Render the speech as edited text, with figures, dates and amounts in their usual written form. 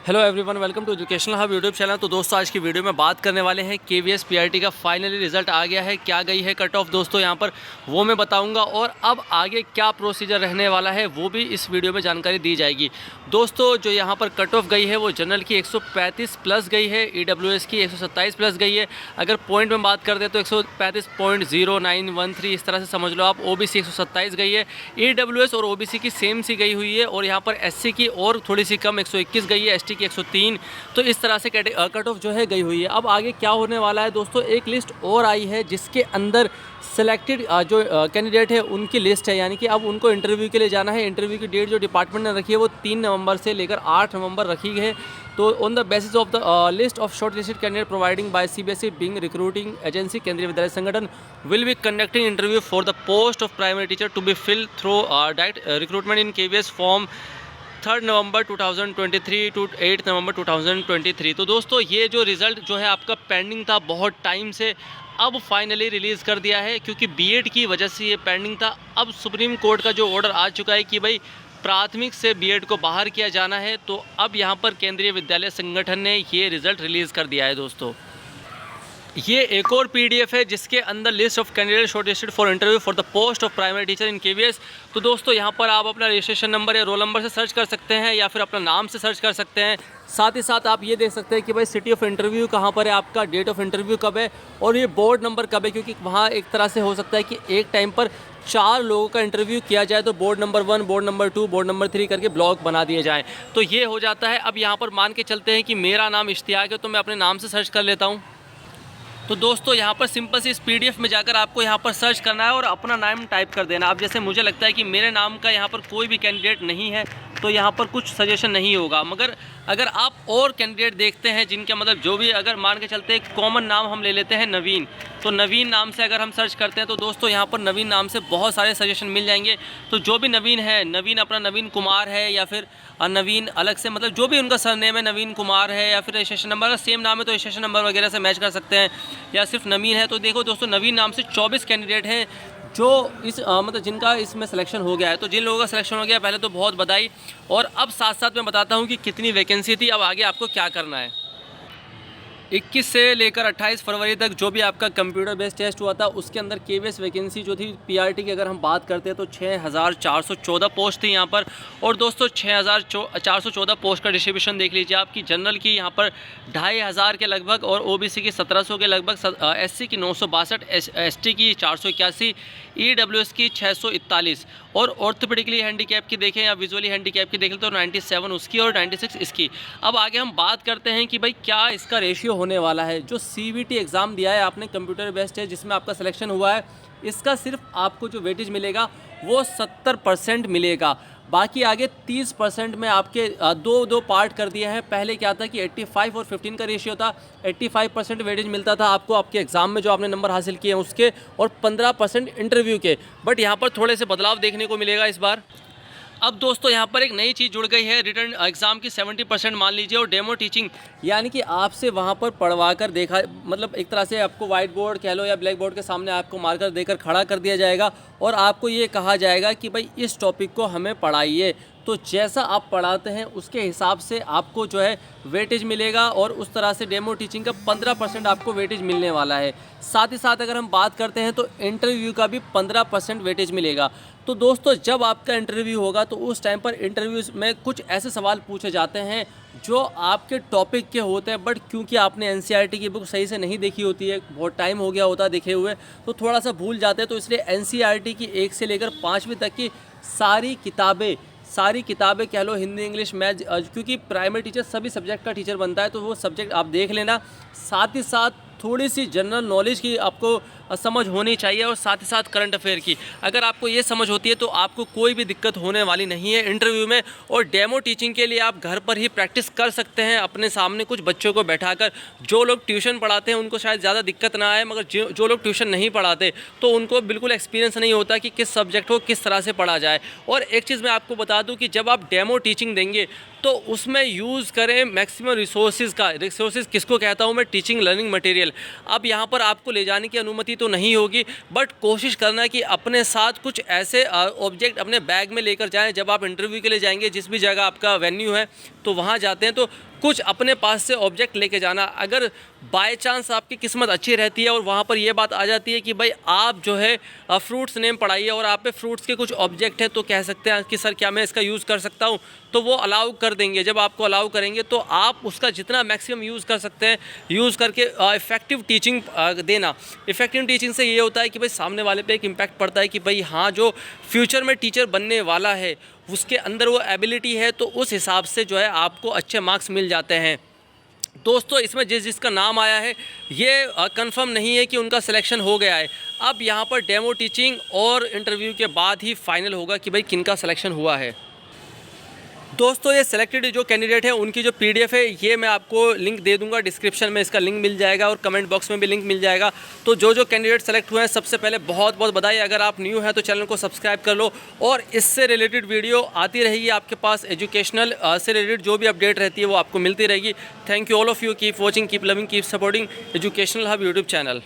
Hello everyone, welcome to educational hub YouTube channel. तो दोस्तों, आज की वीडियो में बात करने वाले हैं केवीएस पीआरटी का फाइनली रिजल्ट आ गया है। क्या गई है कट ऑफ दोस्तों यहाँ पर, वो मैं बताऊंगा। और अब आगे क्या प्रोसीजर रहने वाला है वो भी इस वीडियो में जानकारी दी जाएगी। दोस्तों, जो यहाँ पर कट ऑफ गई है वो जनरल की 135 प्लस गई है, ईडब्ल्यूएस की 127 प्लस गई है। अगर पॉइंट में बात करते हैं तो 135.0913 इस तरह से समझ लो आप। ओबीसी 127 गई है, ईडब्ल्यूएस और ओबीसी की सेम सी गई हुई है। और यहाँ पर एससी की और थोड़ी सी कम 121 गई है, एसटी की 103। तो इस तरह से कट ऑफ जो है गई हुई है। अब आगे क्या होने वाला है दोस्तों, एक लिस्ट और आई है जिसके अंदर सेलेक्टेड जो कैंडिडेट है उनकी लिस्ट है, यानी कि अब उनको इंटरव्यू के लिए जाना है। इंटरव्यू की डेट जो डिपार्टमेंट ने रखी है वो 3 नवंबर से लेकर 8 नवंबर रखी है। तो on the basis of the list of short listed candidate providing by CBSE being recruiting agency, Kendriya Vidyalaya Sangathan will be conducting interview for the post of primary teacher to be fill through direct recruitment in KVS form 3 November 2023 to 8 November 2023। तो दोस्तों, ये जो result जो है आपका pending था बहुत time से, अब फाइनली रिलीज़ कर दिया है। क्योंकि बीएड की वजह से ये पेंडिंग था। अब सुप्रीम कोर्ट का जो ऑर्डर आ चुका है कि भाई प्राथमिक से बीएड को बाहर किया जाना है, तो अब यहाँ पर केंद्रीय विद्यालय संगठन ने ये रिज़ल्ट रिलीज़ कर दिया है दोस्तों। ये एक और पीडीएफ है जिसके अंदर list of candidate shortlisted for interview for the post of primary teacher in KVS. तो दोस्तों, यहाँ पर आप अपना रजिस्ट्रेशन नंबर या रोल नंबर से सर्च कर सकते हैं या फिर अपना नाम से सर्च कर सकते हैं। साथ ही साथ आप ये देख सकते हैं कि भाई सिटी ऑफ इंटरव्यू कहाँ पर है, आपका डेट ऑफ इंटरव्यू कब है और ये बोर्ड नंबर कब है। क्योंकि वहाँ एक तरह से हो सकता है कि एक टाइम पर 4 लोगों का इंटरव्यू किया जाए, तो board number 1, board number 2, board number 3 करके ब्लॉक बना दिए जाएँ। तो ये हो जाता है। अब यहाँ पर मान के चलते हैं कि मेरा नाम इश्तियाक है, तो मैं अपने नाम से सर्च कर लेता हूँ। तो दोस्तों, यहाँ पर सिंपल से इस पीडीएफ में जाकर आपको यहाँ पर सर्च करना है और अपना नाम टाइप कर देना। अब जैसे मुझे लगता है कि मेरे नाम का यहाँ पर कोई भी कैंडिडेट नहीं है, तो यहाँ पर कुछ सजेशन नहीं होगा। मगर अगर आप और कैंडिडेट देखते हैं जिनके मतलब जो भी, अगर मान के चलते हैं कॉमन नाम हम ले लेते हैं नवीन, तो नवीन नाम से अगर हम सर्च करते हैं तो दोस्तों यहाँ पर नवीन नाम से बहुत सारे सजेशन मिल जाएंगे। तो जो भी नवीन है, नवीन अपना नवीन कुमार है या फिर नवीन अलग से, मतलब जो भी उनका सरनेम है नवीन कुमार है, या फिर रजिस्ट्रेशन नंबर अगर सेम नाम है तो रजिस्ट्रेशन नंबर वगैरह से मैच कर सकते हैं, या सिर्फ नवीन है। तो देखो दोस्तों, नवीन नाम से 24 कैंडिडेट हैं जो इस मतलब जिनका इसमें सिलेक्शन हो गया है। तो जिन लोगों का सिलेक्शन हो गया पहले तो बहुत बधाई। और अब साथ साथ मैं बताता हूँ कि कितनी वैकेंसी थी, अब आगे आपको क्या करना है। 21 से लेकर 28 फरवरी तक जो भी आपका कंप्यूटर बेस्ड टेस्ट हुआ था उसके अंदर केवीएस वैकेंसी जो थी पीआरटी की, अगर हम बात करते हैं तो 6414 पोस्ट थी यहाँ पर। और दोस्तों, 6414 पोस्ट का डिस्ट्रीब्यूशन देख लीजिए आपकी। जनरल की यहाँ पर 2500 के लगभग, और ओबीसी की 1700 के लगभग, एससी की 962, एसटी की 481, ईडब्ल्यूएस की 641, और ऑर्थोपेडिकली हैंडीकैप की देखें या विजुअली हैंडीकैप की देखें तो 97 उसकी और 96 इसकी। अब आगे हम बात करते हैं कि भाई क्या इसका रेशियो होने वाला है। जो सीबीटी एग्ज़ाम दिया है आपने, कंप्यूटर बेस्ड है, जिसमें आपका सिलेक्शन हुआ है, इसका सिर्फ आपको जो वेटेज मिलेगा वो 70% मिलेगा। बाकी आगे 30% में आपके दो पार्ट कर दिया है। पहले क्या था कि 85 और 15 का रेशियो था। 85% वेटेज मिलता था आपको आपके एग्ज़ाम में जो आपने नंबर हासिल किए हैं उसके, और 15% इंटरव्यू के। बट यहाँ पर थोड़े से बदलाव देखने को मिलेगा इस बार। अब दोस्तों, यहाँ पर एक नई चीज़ जुड़ गई है। रिटर्न एग्ज़ाम की 70% मान लीजिए, और डेमो टीचिंग, यानी कि आपसे वहाँ पर पढ़वा कर देखा, मतलब एक तरह से आपको वाइट बोर्ड कह लो या ब्लैक बोर्ड के सामने आपको मार्कर देकर खड़ा कर दिया जाएगा और आपको ये कहा जाएगा कि भाई इस टॉपिक को हमें पढ़ाइए। तो जैसा आप पढ़ाते हैं उसके हिसाब से आपको जो है वेटेज मिलेगा, और उस तरह से डेमो टीचिंग का 15% आपको वेटेज मिलने वाला है। साथ ही साथ अगर हम बात करते हैं तो इंटरव्यू का भी 15% वेटेज मिलेगा। तो दोस्तों, जब आपका इंटरव्यू होगा तो उस टाइम पर इंटरव्यू में कुछ ऐसे सवाल पूछे जाते हैं जो आपके टॉपिक के होते हैं, बट क्योंकि आपने एनसीईआरटी की बुक सही से नहीं देखी होती है, बहुत टाइम हो गया होता है देखे हुए, तो थोड़ा सा भूल जाते हैं। तो इसलिए एनसीईआरटी की 1 से लेकर 5वीं तक की सारी किताबें कह लो, हिंदी इंग्लिश मैथ, क्योंकि प्राइमरी टीचर सभी सब्जेक्ट का टीचर बनता है, तो वो सब्जेक्ट आप देख लेना। साथ ही साथ थोड़ी सी जनरल नॉलेज की आपको समझ होनी चाहिए, और साथ ही साथ करंट अफेयर की। अगर आपको ये समझ होती है तो आपको कोई भी दिक्कत होने वाली नहीं है इंटरव्यू में। और डेमो टीचिंग के लिए आप घर पर ही प्रैक्टिस कर सकते हैं अपने सामने कुछ बच्चों को बैठाकर। जो लोग ट्यूशन पढ़ाते हैं उनको शायद ज़्यादा दिक्कत ना आए, मगर जो लोग ट्यूशन नहीं पढ़ाते तो उनको बिल्कुल एक्सपीरियंस नहीं होता कि किस सब्जेक्ट को किस तरह से पढ़ा जाए। और एक चीज़ मैं आपको बता दूँ कि जब आप डेमो टीचिंग देंगे तो उसमें यूज़ करें मैक्सिमम रिसोर्सेज का। रिसोर्सेज किसको कहता हूँ मैं? Teaching learning material. अब यहाँ पर आपको ले जाने की अनुमति तो नहीं होगी, बट कोशिश करना कि अपने साथ कुछ ऐसे ऑब्जेक्ट अपने बैग में लेकर जाएं। जब आप इंटरव्यू के लिए जाएंगे, जिस भी जगह आपका वेन्यू है तो वहाँ जाते हैं तो कुछ अपने पास से ऑब्जेक्ट लेके जाना। अगर बाय चांस आपकी किस्मत अच्छी रहती है और वहाँ पर ये बात आ जाती है कि भाई आप जो है फ्रूट्स नेम पढ़ाइए और आप पे फ्रूट्स के कुछ ऑब्जेक्ट है, तो कह सकते हैं कि सर क्या मैं इसका यूज़ कर सकता हूँ, तो वो अलाउ कर देंगे। जब आपको अलाउ करेंगे तो आप उसका जितना मैक्सिमम यूज़ कर सकते हैं यूज़ करके इफ़ेक्टिव टीचिंग देना। इफ़ेक्टिव टीचिंग से ये होता है कि भाई सामने वाले पे एक इम्पैक्ट पड़ता है कि भाई हाँ, जो फ्यूचर में टीचर बनने वाला है उसके अंदर वो एबिलिटी है, तो उस हिसाब से जो है आपको अच्छे मार्क्स मिल जाते हैं। दोस्तों, इसमें जिसका नाम आया है ये कंफर्म नहीं है कि उनका सिलेक्शन हो गया है। अब यहाँ पर डेमो टीचिंग और इंटरव्यू के बाद ही फाइनल होगा कि भाई किनका सिलेक्शन हुआ है। दोस्तों, ये सिलेक्टेड जो कैंडिडेट है उनकी जो पीडीएफ है ये मैं आपको लिंक दे दूंगा, डिस्क्रिप्शन में इसका लिंक मिल जाएगा और कमेंट बॉक्स में भी लिंक मिल जाएगा। तो जो कैंडिडेट सेलेक्ट हुए हैं सबसे पहले बहुत बहुत बधाई। अगर आप न्यू हैं तो चैनल को सब्सक्राइब कर लो और इससे रिलेटेड वीडियो आती रहेगी आपके पास। एजुकेशनल से रिलेटेड जो भी अपडेट रहती है वो आपको मिलती रहेगी। Thank you all of you. Keep watching, keep loving, keep supporting educational hub YouTube channel.